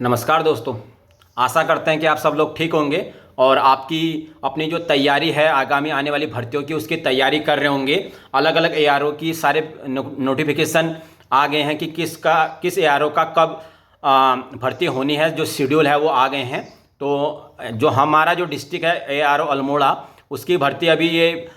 नमस्कार दोस्तों, आशा करते हैं कि आप सब लोग ठीक होंगे और आपकी अपनी जो तैयारी है आगामी आने वाली भर्तियों की उसकी तैयारी कर रहे होंगे। अलग अलग एआरओ की सारे नोटिफिकेशन आ गए हैं कि किस एआरओ का कब भर्ती होनी है, जो शेड्यूल है वो आ गए हैं। तो जो हमारा जो डिस्ट्रिक्ट है एआरओ अल्मोड़ा, उसकी भर्ती अभी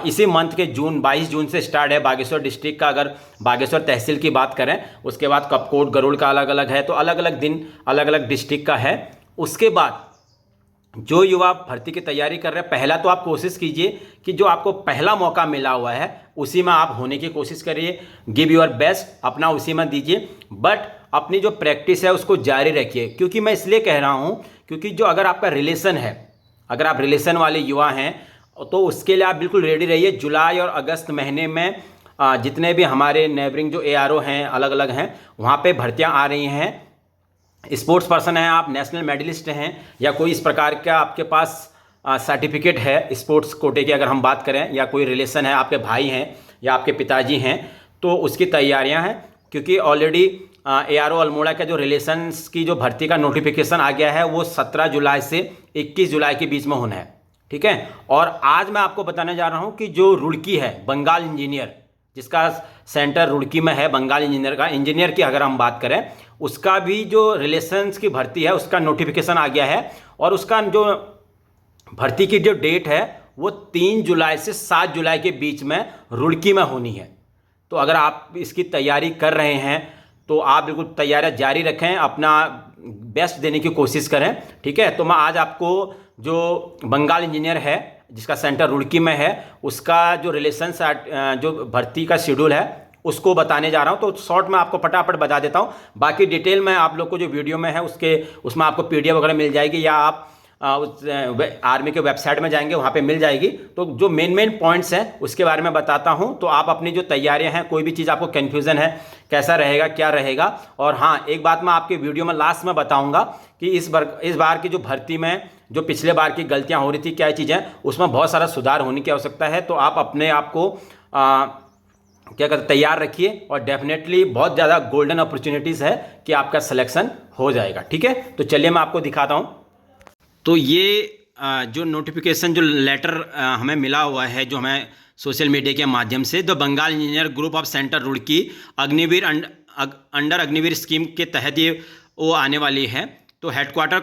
इसी मंथ के 22 जून से स्टार्ट है। बागेश्वर डिस्ट्रिक्ट का अगर बागेश्वर तहसील की बात करें, उसके बाद कपकोट गरुड़ का अलग अलग है, तो अलग अलग दिन अलग अलग डिस्ट्रिक्ट का है। उसके बाद जो युवा भर्ती की तैयारी कर रहे हैं, पहला तो आप कोशिश कीजिए कि जो आपको पहला मौका मिला हुआ है उसी में आप होने की कोशिश करिए। गिव योर बेस्ट, अपना उसी में दीजिए, बट अपनी जो प्रैक्टिस है उसको जारी रखिए। क्योंकि मैं इसलिए कह रहा हूँ क्योंकि जो अगर आपका रिलेशन है, अगर आप रिलेशन वाले युवा हैं तो उसके लिए आप बिल्कुल रेडी रहिए। जुलाई और अगस्त महीने में जितने भी हमारे नेबरिंग जो एआरओ हैं अलग अलग हैं, वहाँ पे भर्तियाँ आ रही हैं। स्पोर्ट्स पर्सन हैं आप, नेशनल मेडलिस्ट हैं, या कोई इस प्रकार का आपके पास सर्टिफिकेट है स्पोर्ट्स कोटे की अगर हम बात करें, या कोई रिलेशन है, आपके भाई हैं या आपके पिताजी हैं, तो उसकी तैयारियां हैं। क्योंकि ऑलरेडी एआरओ अल्मोड़ा का जो रिलेशंस की जो भर्ती का नोटिफिकेशन आ गया है वो 17 जुलाई से 21 जुलाई के बीच में होना है, ठीक है। और आज मैं आपको बताने जा रहा हूं कि जो रुड़की है, बंगाल इंजीनियर, जिसका सेंटर रुड़की में है, बंगाल इंजीनियर की अगर हम बात करें, उसका भी जो रिलेशंस की भर्ती है उसका नोटिफिकेशन आ गया है। और उसका जो भर्ती की जो डेट है वो 3 जुलाई से 7 जुलाई के बीच में रुड़की में होनी है। तो अगर आप इसकी तैयारी कर रहे हैं तो आप बिल्कुल तैयारियां जारी रखें, अपना बेस्ट देने की कोशिश करें, ठीक है। तो मैं आज आपको जो बंगाल इंजीनियर है जिसका सेंटर रुड़की में है, उसका जो रिलेशंस जो भर्ती का शेड्यूल है उसको बताने जा रहा हूं। तो शॉर्ट में आपको फटाफट बता देता हूं, बाकी डिटेल में आप लोग को जो वीडियो में है उसमें आपको पीडीएफ वगैरह मिल जाएगी, या आप उस आर्मी के वेबसाइट में जाएंगे वहाँ पे मिल जाएगी। तो जो मेन पॉइंट्स हैं उसके बारे में बताता हूँ। तो आप अपनी जो तैयारियां हैं, कोई भी चीज़ आपको कन्फ्यूज़न है कैसा रहेगा क्या रहेगा, और हाँ एक बात मैं आपके वीडियो में लास्ट में बताऊँगा कि इस बार की जो भर्ती में जो पिछले बार की गलतियाँ हो रही थी, क्या चीज़ें, उसमें बहुत सारा सुधार होने की आवश्यकता है। तो आप अपने आप को क्या कहते तैयार रखिए, और डेफिनेटली बहुत ज़्यादा गोल्डन अपॉर्चुनिटीज़ है कि आपका सिलेक्शन हो जाएगा, ठीक है। तो चलिए मैं आपको दिखाता हूँ। तो ये जो नोटिफिकेशन जो लेटर हमें मिला हुआ है, जो हमें सोशल मीडिया के माध्यम से, the Bengal engineer group of centre Roorkee Agniveer under Agniveer scheme के तहत ये वो आने वाली है। तो headquarter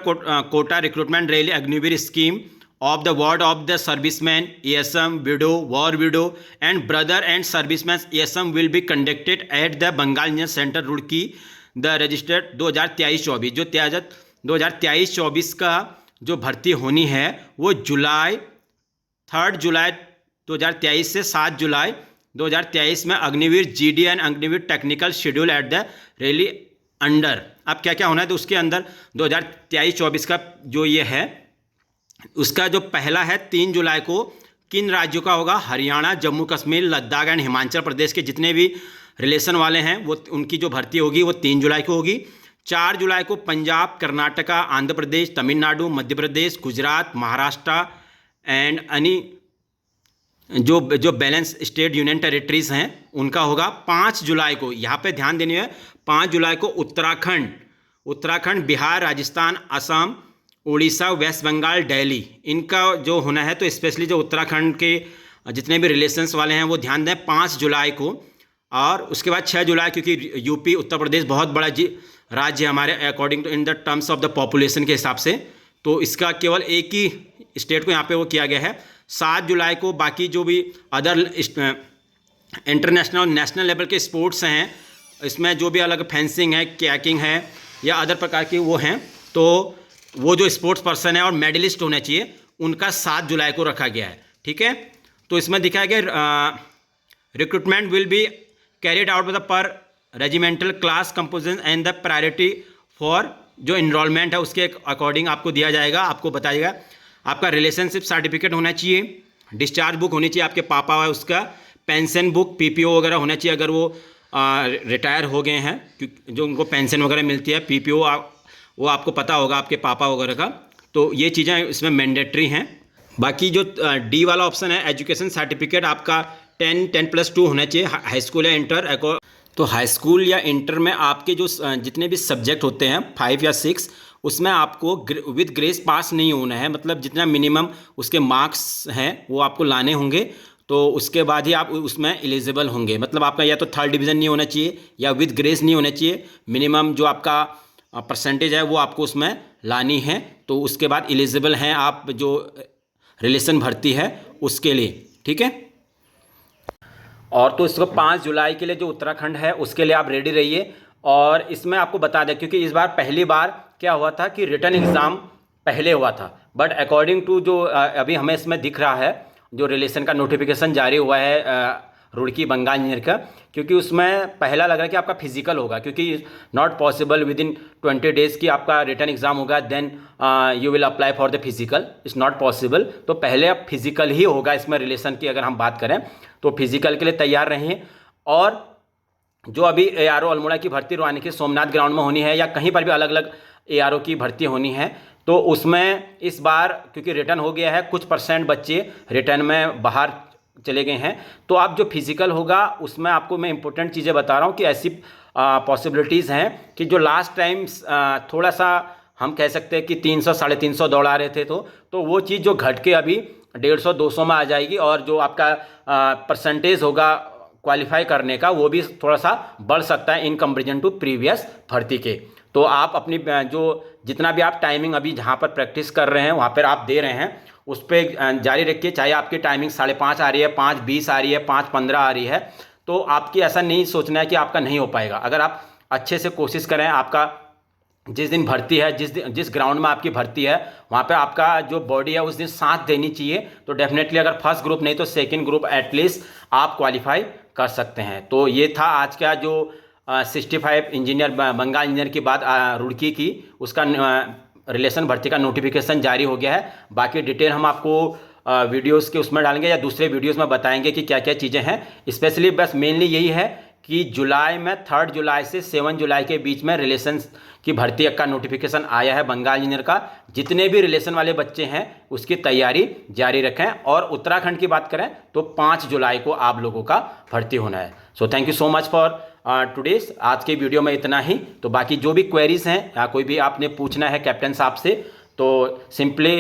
quota recruitment rally Agniveer scheme of the ward of the serviceman ASM widow war widow and brother and serviceman ASM will be conducted at the Bengal engineer centre Roorkee. The registered 2023-24 जो 2023-24 का जो भर्ती होनी है वो 3 जुलाई 2023 से 7 जुलाई 2023 में Agniveer GD and Agniveer technical schedule at the rally under. अब क्या क्या होना है, तो उसके अंदर 2023-24 का जो ये है उसका जो पहला है 3 जुलाई को किन राज्यों का होगा, हरियाणा, जम्मू कश्मीर, लद्दाख एंड हिमाचल प्रदेश के जितने भी रिलेशन वाले हैं वो उनकी जो भर्ती होगी वो 3 जुलाई को होगी। 4 जुलाई को पंजाब, कर्नाटका, आंध्र प्रदेश, तमिलनाडु, मध्य प्रदेश, गुजरात, महाराष्ट्र एंड अनि जो बैलेंस स्टेट यूनियन टेरिटरीज हैं उनका होगा। 5 जुलाई को, यहाँ पे ध्यान देनी है, 5 जुलाई को उत्तराखंड, बिहार, राजस्थान, असम, उड़ीसा, वेस्ट बंगाल, दिल्ली, इनका जो होना है। तो स्पेशली जो उत्तराखंड के जितने भी रिलेशंस वाले हैं वो ध्यान दें 5 जुलाई को। और उसके बाद 6 जुलाई, क्योंकि यूपी उत्तर प्रदेश बहुत बड़ा राज्य हमारे according to in the terms of the population के हिसाब से, तो इसका केवल एक ही स्टेट को यहाँ पे वो किया गया है। 7 जुलाई को बाकी जो भी अदर इंटरनेशनल और नेशनल लेवल के स्पोर्ट्स हैं, इसमें जो भी अलग फेंसिंग है, कैकिंग है या अदर प्रकार की वो हैं, तो वो जो स्पोर्ट्स पर्सन है और मेडलिस्ट होना चाहिए उनका 7 जुलाई को रखा गया है, ठीक है। तो इसमें दिखाया गया recruitment will be carried out by the पर regimental class composition and the priority for जो इनरोलमेंट है उसके अकॉर्डिंग आपको दिया जाएगा। आपको बताइएगा आपका रिलेशनशिप सर्टिफिकेट होना चाहिए, डिस्चार्ज बुक होनी चाहिए, आपके पापा है उसका पेंशन बुक, पीपीओ वगैरह होना चाहिए अगर वो रिटायर हो गए हैं, क्योंकि जो उनको पेंशन वगैरह मिलती है, पीपीओ वो आपको पता होगा आपके पापा वगैरह का। तो ये चीज़ें इसमें मैंडेटरी हैं। बाकी जो डी वाला ऑप्शन है एजुकेशन सर्टिफिकेट आपका 10+2 होना चाहिए, हाई स्कूल या इंटर तो हाई स्कूल या इंटर में आपके जो जितने भी सब्जेक्ट होते हैं 5 या 6, उसमें आपको विद ग्रेस पास नहीं होना है, मतलब जितना मिनिमम उसके मार्क्स हैं वो आपको लाने होंगे, तो उसके बाद ही आप उसमें एलिजिबल होंगे। मतलब आपका या तो 3rd डिवीज़न नहीं होना चाहिए या विद ग्रेस नहीं होना चाहिए, मिनिमम जो आपका परसेंटेज है वो आपको उसमें लानी है, तो उसके बाद एलिजिबल हैं आप जो रिलेशन भर्ती है उसके लिए, ठीक है। और तो इसको 5 जुलाई के लिए जो उत्तराखंड है उसके लिए आप रेडी रहिए। और इसमें आपको बता दें, क्योंकि इस बार पहली बार क्या हुआ था कि रिटन एग्ज़ाम पहले हुआ था, बट अकॉर्डिंग टू जो अभी हमें इसमें दिख रहा है, जो रिलेशन का नोटिफिकेशन जारी हुआ है रुड़की बंगाल इंजीनियर का, क्योंकि उसमें पहला लग रहा है कि आपका फिजिकल होगा, क्योंकि not possible within 20 days की आपका रिटन एग्ज़ाम होगा then you will apply for the physical, it's not possible. तो पहले अब फिजिकल ही होगा इसमें, रिलेशन की अगर हम बात करें तो फिजिकल के लिए तैयार रहें। और जो अभी ARO अल्मोड़ा की भर्ती रुआनी के सोमनाथ ग्राउंड में होनी है या कहीं पर भी अलग अलग ARO की भर्ती होनी है, तो उसमें इस बार क्योंकि रिटर्न हो गया है, कुछ % बच्चे रिटर्न में बाहर चले गए हैं, तो आप जो फिजिकल होगा उसमें आपको मैं इंपॉर्टेंट चीज़ें बता रहा हूँ कि ऐसी पॉसिबिलिटीज़ हैं कि जो लास्ट टाइम थोड़ा सा हम कह सकते हैं कि 300 350 दौड़ा रहे थे, तो वो चीज़ जो घट के अभी 150 200 में आ जाएगी, और जो आपका परसेंटेज होगा क्वालिफाई करने का वो भी थोड़ा सा बढ़ सकता है इन कंपेरिजन टू प्रीवियस भर्ती के। तो आप अपनी जो जितना भी आप टाइमिंग अभी जहाँ पर प्रैक्टिस कर रहे हैं वहाँ पर आप दे रहे हैं उस पर जारी रखिए, चाहे आपकी टाइमिंग 5:30 आ रही है, 5:20 आ रही है, 5:15 आ रही है, तो आपकी ऐसा नहीं सोचना है कि आपका नहीं हो पाएगा। अगर आप अच्छे से कोशिश करें, आपका जिस दिन भर्ती है, जिस ग्राउंड में आपकी भर्ती है वहाँ पे आपका जो बॉडी है उस दिन साथ देनी चाहिए, तो डेफिनेटली अगर फर्स्ट ग्रुप नहीं तो सेकंड ग्रुप एटलीस्ट आप क्वालिफाई कर सकते हैं। तो ये था आज का जो 65 इंजीनियर बंगाल इंजीनियर की बात रुड़की की, उसका रिलेशन भर्ती का नोटिफिकेशन जारी हो गया है। बाकी डिटेल हम आपको वीडियोस के उसमें डालेंगे या दूसरे वीडियोस में बताएंगे कि क्या क्या चीज़ें हैं। स्पेशली बस मेनली यही है कि जुलाई में 3 जुलाई से 7 जुलाई के बीच में रिलेशन की भर्ती का नोटिफिकेशन आया है बंगाल इंजीनियर का। जितने भी रिलेशन वाले बच्चे हैं उसकी तैयारी जारी रखें। और उत्तराखंड की बात करें तो 5 जुलाई को आप लोगों का भर्ती होना है। So thank you so much for today's. आज के वीडियो में इतना ही। तो बाकी जो भी क्वेरीज हैं या कोई भी आपने पूछना है कैप्टन साहब से, तो सिंपली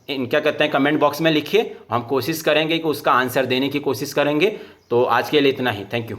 क्या कहते हैं कमेंट बॉक्स में लिखिए, हम कोशिश करेंगे कि उसका आंसर देने की कोशिश करेंगे। तो आज के लिए इतना ही। Thank you.